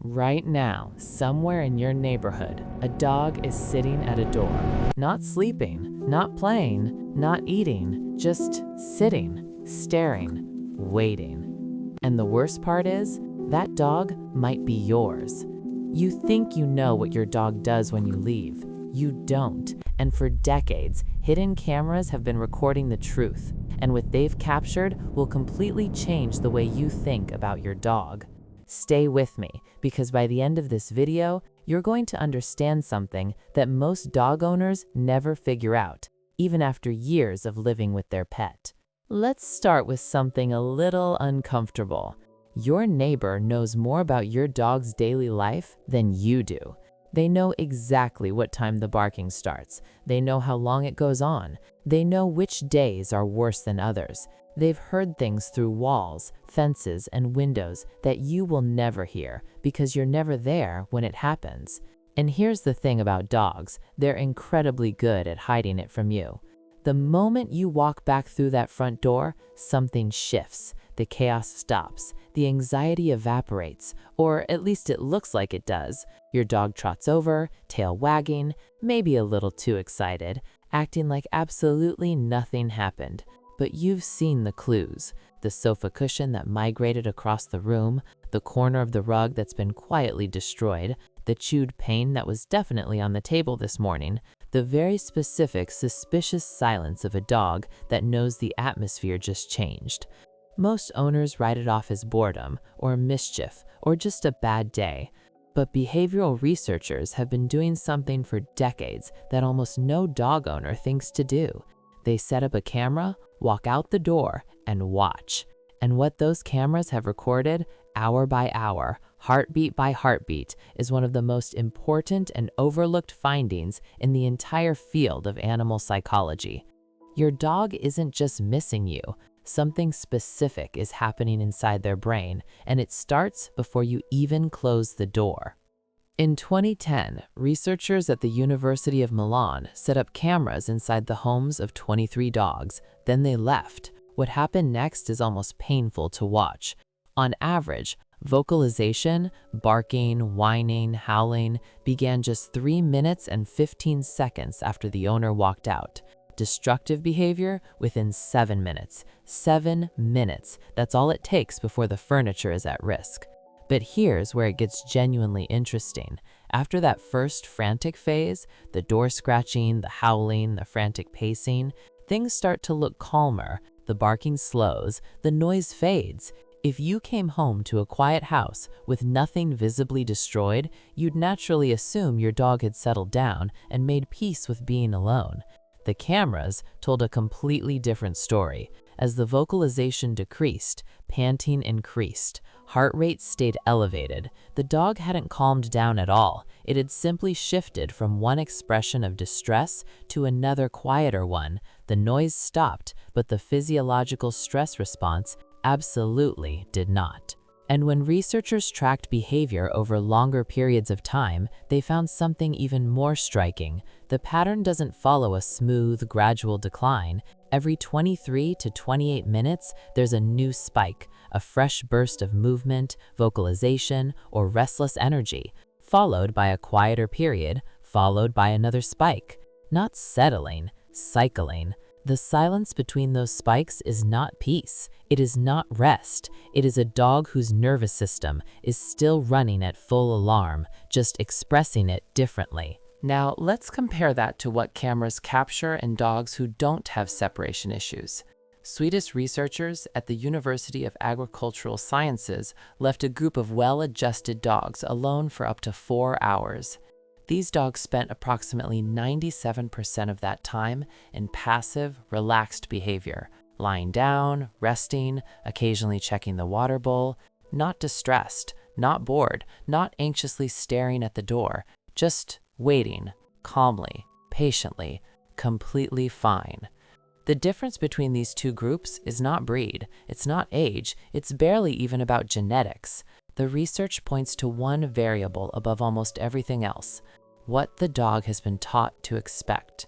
Right now, somewhere in your neighborhood, a dog is sitting at a door. Not sleeping, not playing, not eating, just sitting, staring, waiting. And the worst part is, that dog might be yours. You think you know what your dog does when you leave. You don't. And for decades, hidden cameras have been recording the truth. And what they've captured will completely change the way you think about your dog. Stay with me, because by the end of this video, you're going to understand something that most dog owners never figure out, even after years of living with their pet. Let's start with something a little uncomfortable. Your neighbor knows more about your dog's daily life than you do. They know exactly what time the barking starts. They know how long it goes on. They know which days are worse than others. They've heard things through walls, fences, and windows that you will never hear because you're never there when it happens. And here's the thing about dogs, they're incredibly good at hiding it from you. The moment you walk back through that front door, something shifts. The chaos stops. The anxiety evaporates, or at least it looks like it does. Your dog trots over, tail wagging, maybe a little too excited, acting like absolutely nothing happened. But you've seen the clues. The sofa cushion that migrated across the room, the corner of the rug that's been quietly destroyed, the chewed pain that was definitely on the table this morning, the very specific, suspicious silence of a dog that knows the atmosphere just changed. Most owners write it off as boredom, or mischief, or just a bad day. But behavioral researchers have been doing something for decades that almost no dog owner thinks to do. They set up a camera, walk out the door, and watch. And what those cameras have recorded, hour by hour, heartbeat by heartbeat, is one of the most important and overlooked findings in the entire field of animal psychology. Your dog isn't just missing you. Something specific is happening inside their brain, and it starts before you even close the door. In 2010, researchers at the University of Milan set up cameras inside the homes of 23 dogs. Then they left. What happened next is almost painful to watch. On average, vocalization, barking, whining, howling began just 3 minutes and 15 seconds after the owner walked out. Destructive behavior within 7 minutes. 7 minutes. That's all it takes before the furniture is at risk. But here's where it gets genuinely interesting. After that first frantic phase, the door scratching, the howling, the frantic pacing, things start to look calmer. The barking slows, the noise fades. If you came home to a quiet house with nothing visibly destroyed, you'd naturally assume your dog had settled down and made peace with being alone. The cameras told a completely different story. As the vocalization decreased, panting increased, heart rate stayed elevated. The dog hadn't calmed down at all. It had simply shifted from one expression of distress to another quieter one. The noise stopped, but the physiological stress response absolutely did not. And when researchers tracked behavior over longer periods of time, they found something even more striking. The pattern doesn't follow a smooth, gradual decline. Every 23 to 28 minutes, there's a new spike, a fresh burst of movement, vocalization, or restless energy, followed by a quieter period, followed by another spike. Not settling, cycling. The silence between those spikes is not peace. It is not rest. It is a dog whose nervous system is still running at full alarm, just expressing it differently. Now, let's compare that to what cameras capture in dogs who don't have separation issues. Swedish researchers at the University of Agricultural Sciences left a group of well-adjusted dogs alone for up to 4 hours. These dogs spent approximately 97% of that time in passive, relaxed behavior, lying down, resting, occasionally checking the water bowl, not distressed, not bored, not anxiously staring at the door, just waiting, calmly, patiently, completely fine. The difference between these two groups is not breed, it's not age, it's barely even about genetics. The research points to one variable above almost everything else: what the dog has been taught to expect.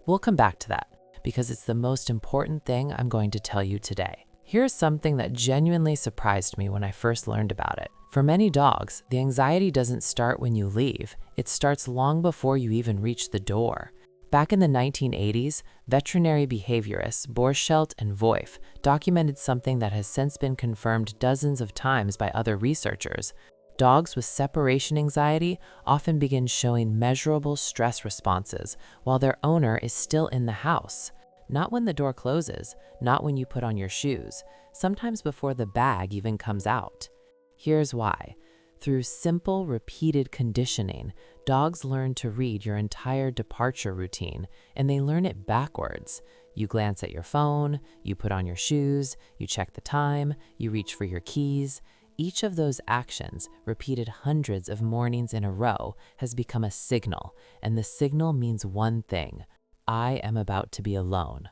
We'll come back to that, because it's the most important thing I'm going to tell you today. Here's something that genuinely surprised me when I first learned about it. For many dogs, the anxiety doesn't start when you leave. It starts long before you even reach the door. Back in the 1980s, veterinary behaviorists Borcheldt and Voigt documented something that has since been confirmed dozens of times by other researchers. Dogs with separation anxiety often begin showing measurable stress responses while their owner is still in the house. Not when the door closes, not when you put on your shoes, sometimes before the bag even comes out. Here's why. Through simple, repeated conditioning, dogs learn to read your entire departure routine, and they learn it backwards. You glance at your phone, you put on your shoes, you check the time, you reach for your keys. Each of those actions, repeated hundreds of mornings in a row, has become a signal, and the signal means one thing: I am about to be alone.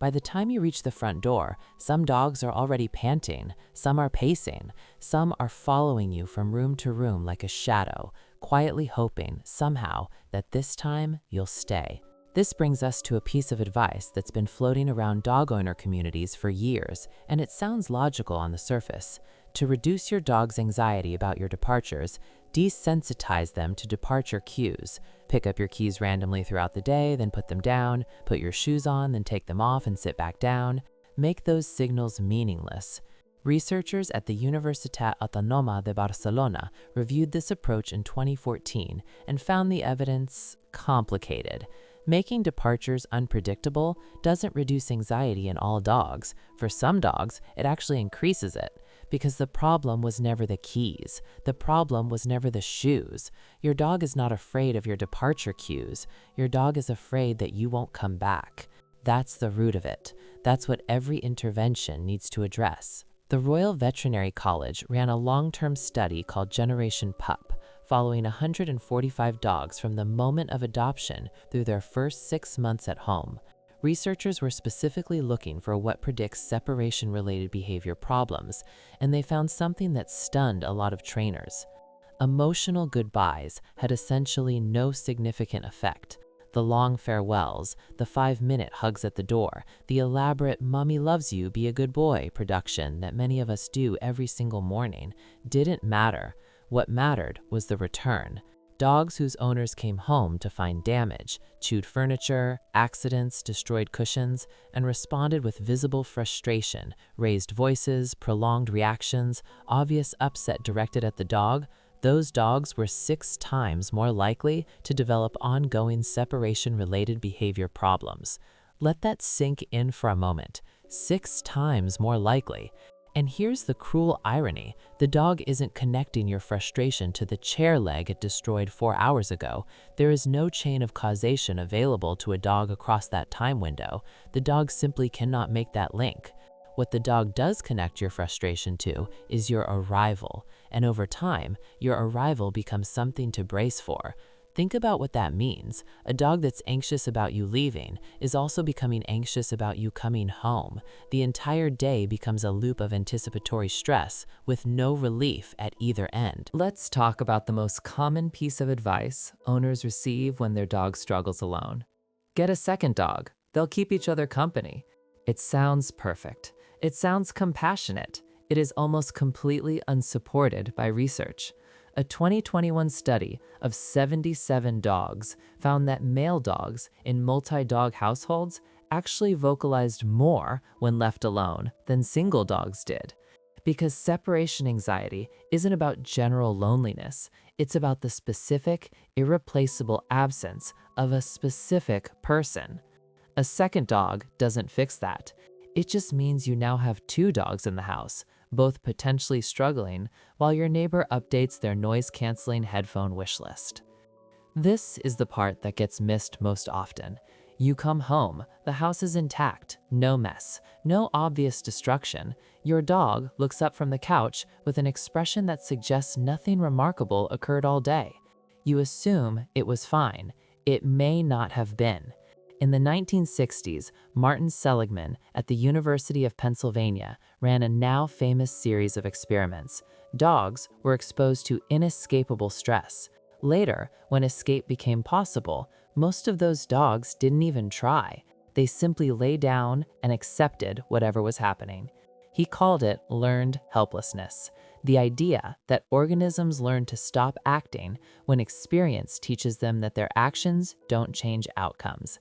By the time you reach the front door, some dogs are already panting, some are pacing, some are following you from room to room like a shadow, quietly hoping, somehow, that this time you'll stay. This brings us to a piece of advice that's been floating around dog owner communities for years, and it sounds logical on the surface. To reduce your dog's anxiety about your departures, desensitize them to departure cues. Pick up your keys randomly throughout the day, then put them down. Put your shoes on, then take them off and sit back down. Make those signals meaningless. Researchers at the Universitat Autònoma de Barcelona reviewed this approach in 2014 and found the evidence complicated. Making departures unpredictable doesn't reduce anxiety in all dogs. For some dogs, it actually increases it. Because the problem was never the keys. The problem was never the shoes. Your dog is not afraid of your departure cues. Your dog is afraid that you won't come back. That's the root of it. That's what every intervention needs to address. The Royal Veterinary College ran a long-term study called Generation Pup, following 145 dogs from the moment of adoption through their first 6 months at home. Researchers were specifically looking for what predicts separation-related behavior problems, and they found something that stunned a lot of trainers. Emotional goodbyes had essentially no significant effect. The long farewells, the 5-minute hugs at the door, the elaborate "mommy loves you, be a good boy" production that many of us do every single morning didn't matter. What mattered was the return. Dogs whose owners came home to find damage, chewed furniture, accidents, destroyed cushions, and responded with visible frustration, raised voices, prolonged reactions, obvious upset directed at the dog, those dogs were 6 times more likely to develop ongoing separation-related behavior problems. Let that sink in for a moment. 6 times more likely. And here's the cruel irony. The dog isn't connecting your frustration to the chair leg it destroyed 4 hours ago. There is no chain of causation available to a dog across that time window. The dog simply cannot make that link. What the dog does connect your frustration to is your arrival. And over time, your arrival becomes something to brace for. Think about what that means. A dog that's anxious about you leaving is also becoming anxious about you coming home. The entire day becomes a loop of anticipatory stress with no relief at either end. Let's talk about the most common piece of advice owners receive when their dog struggles alone. Get a second dog. They'll keep each other company. It sounds perfect. It sounds compassionate. It is almost completely unsupported by research. A 2021 study of 77 dogs found that male dogs in multi-dog households actually vocalized more when left alone than single dogs did. Because separation anxiety isn't about general loneliness, it's about the specific, irreplaceable absence of a specific person. A second dog doesn't fix that. It just means you now have 2 dogs in the house, both potentially struggling, while your neighbor updates their noise-canceling headphone wish list. This is the part that gets missed most often. You come home, the house is intact, no mess, no obvious destruction. Your dog looks up from the couch with an expression that suggests nothing remarkable occurred all day. You assume it was fine. It may not have been. In the 1960s, Martin Seligman at the University of Pennsylvania ran a now famous series of experiments. Dogs were exposed to inescapable stress. Later, when escape became possible, most of those dogs didn't even try. They simply lay down and accepted whatever was happening. He called it learned helplessness. the idea that organisms learn to stop acting when experience teaches them that their actions don't change outcomes.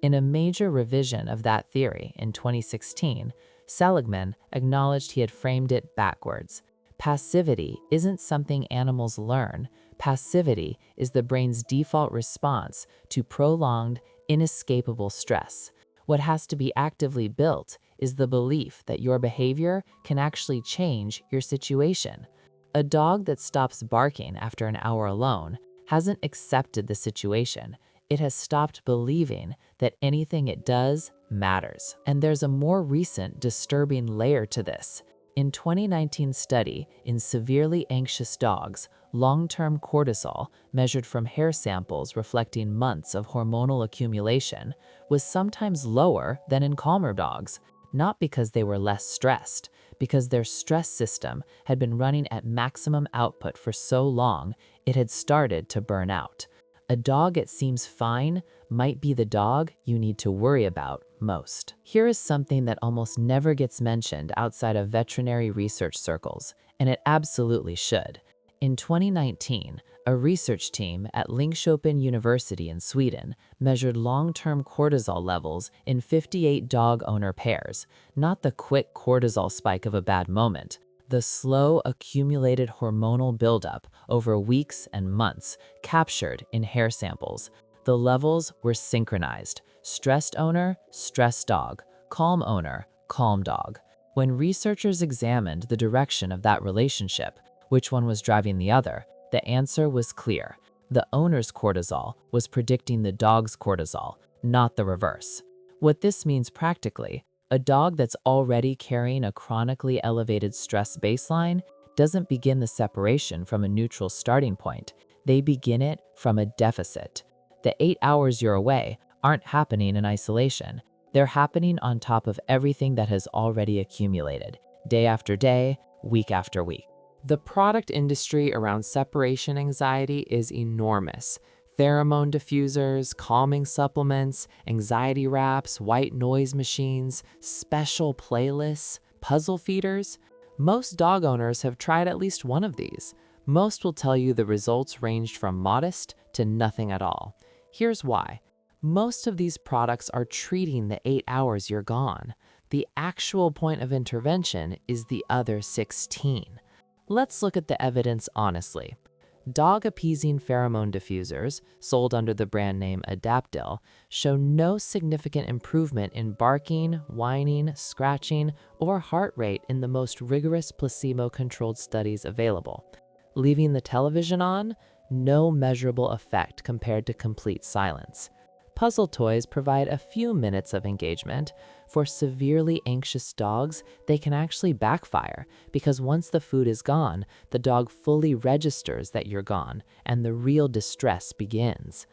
In a major revision of that theory in 2016, Seligman acknowledged he had framed it backwards. Passivity isn't something animals learn. Passivity is the brain's default response to prolonged, inescapable stress. What has to be actively built is the belief that your behavior can actually change your situation. A dog that stops barking after an hour alone hasn't accepted the situation. It has stopped believing that anything it does matters. And there's a more recent disturbing layer to this. In 2019 study in severely anxious dogs, long-term cortisol, measured from hair samples reflecting months of hormonal accumulation, was sometimes lower than in calmer dogs, not because they were less stressed, because their stress system had been running at maximum output for so long it had started to burn out. A dog that seems fine might be the dog you need to worry about most. Here is something that almost never gets mentioned outside of veterinary research circles, and it absolutely should. In 2019, a research team at Linköping University in Sweden measured long-term cortisol levels in 58 dog owner pairs, not the quick cortisol spike of a bad moment, the slow accumulated hormonal buildup over weeks and months captured in hair samples. The levels were synchronized. Stressed owner, stressed dog. Calm owner, calm dog. When researchers examined the direction of that relationship, which one was driving the other, the answer was clear. The owner's cortisol was predicting the dog's cortisol, not the reverse. What this means practically, a dog that's already carrying a chronically elevated stress baseline doesn't begin the separation from a neutral starting point. They begin it from a deficit. The 8 hours you're away aren't happening in isolation. They're happening on top of everything that has already accumulated, day after day, week after week. The product industry around separation anxiety is enormous. Pheromone diffusers, calming supplements, anxiety wraps, white noise machines, special playlists, puzzle feeders. Most dog owners have tried at least one of these. Most will tell you the results ranged from modest to nothing at all. Here's why. Most of these products are treating the 8 hours you're gone. The actual point of intervention is the other 16. Let's look at the evidence honestly. Dog-appeasing pheromone diffusers, sold under the brand name Adaptil, show no significant improvement in barking, whining, scratching, or heart rate in the most rigorous placebo-controlled studies available. Leaving the television on, no measurable effect compared to complete silence. Puzzle toys provide a few minutes of engagement. For severely anxious dogs, they can actually backfire because once the food is gone, the dog fully registers that you're gone and the real distress begins.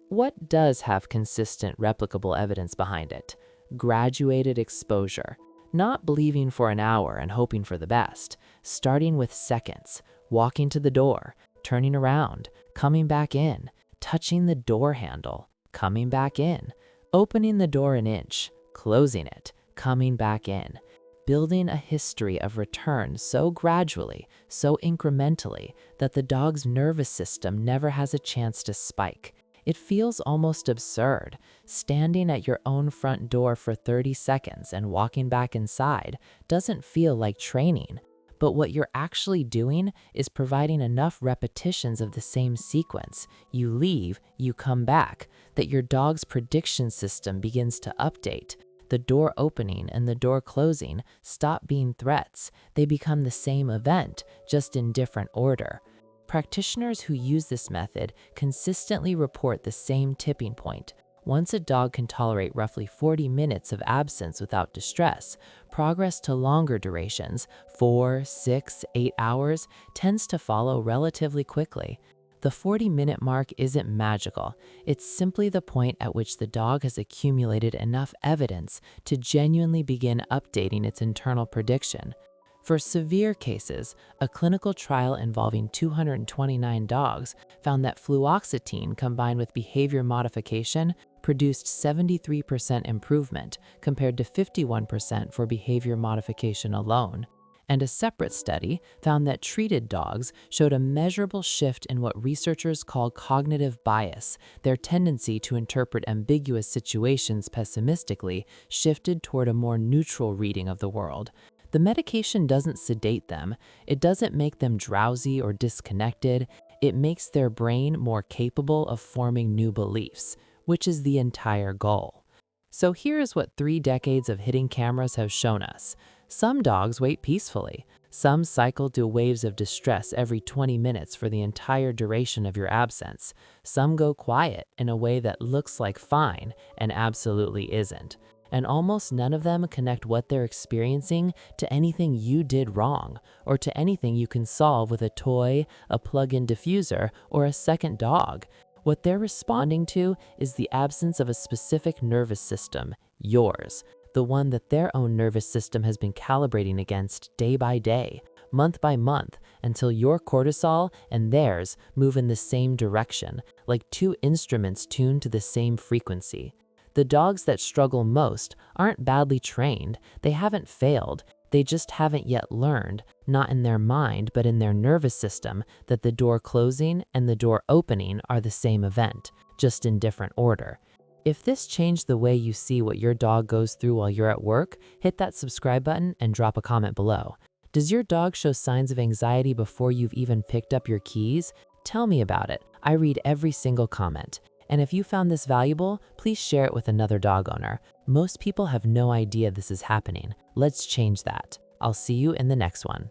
What does have consistent, replicable evidence behind it? Graduated exposure. Not believing for an hour and hoping for the best. Starting with seconds, walking to the door, turning around, coming back in, touching the door handle, coming back in, opening the door an inch, closing it, coming back in, building a history of return so gradually, so incrementally, that the dog's nervous system never has a chance to spike. It feels almost absurd. Standing at your own front door for 30 seconds and walking back inside doesn't feel like training. But what you're actually doing is providing enough repetitions of the same sequence. You leave, you come back, that your dog's prediction system begins to update. The door opening and the door closing stop being threats. They become the same event, just in different order. Practitioners who use this method consistently report the same tipping point. Once a dog can tolerate roughly 40 minutes of absence without distress, progress to longer durations, 4, 6, 8 hours, tends to follow relatively quickly. The 40-minute mark isn't magical. It's simply the point at which the dog has accumulated enough evidence to genuinely begin updating its internal prediction. For severe cases, a clinical trial involving 229 dogs found that fluoxetine combined with behavior modification produced 73% improvement compared to 51% for behavior modification alone. And a separate study found that treated dogs showed a measurable shift in what researchers call cognitive bias. Their tendency to interpret ambiguous situations pessimistically shifted toward a more neutral reading of the world. The medication doesn't sedate them, it doesn't make them drowsy or disconnected, it makes their brain more capable of forming new beliefs, which is the entire goal. So here is what 3 decades of hidden cameras have shown us. Some dogs wait peacefully. Some cycle through waves of distress every 20 minutes for the entire duration of your absence. Some go quiet in a way that looks like fine and absolutely isn't. And almost none of them connect what they're experiencing to anything you did wrong, or to anything you can solve with a toy, a plug-in diffuser, or a second dog. What they're responding to is the absence of a specific nervous system, yours, the one that their own nervous system has been calibrating against day by day, month by month, until your cortisol and theirs move in the same direction, like 2 instruments tuned to the same frequency. The dogs that struggle most aren't badly trained, they haven't failed, they just haven't yet learned, not in their mind but in their nervous system, that the door closing and the door opening are the same event, just in different order. If this changed the way you see what your dog goes through while you're at work, hit that subscribe button and drop a comment below. Does your dog show signs of anxiety before you've even picked up your keys? Tell me about it. I read every single comment. And if you found this valuable, please share it with another dog owner. Most people have no idea this is happening. Let's change that. I'll see you in the next one.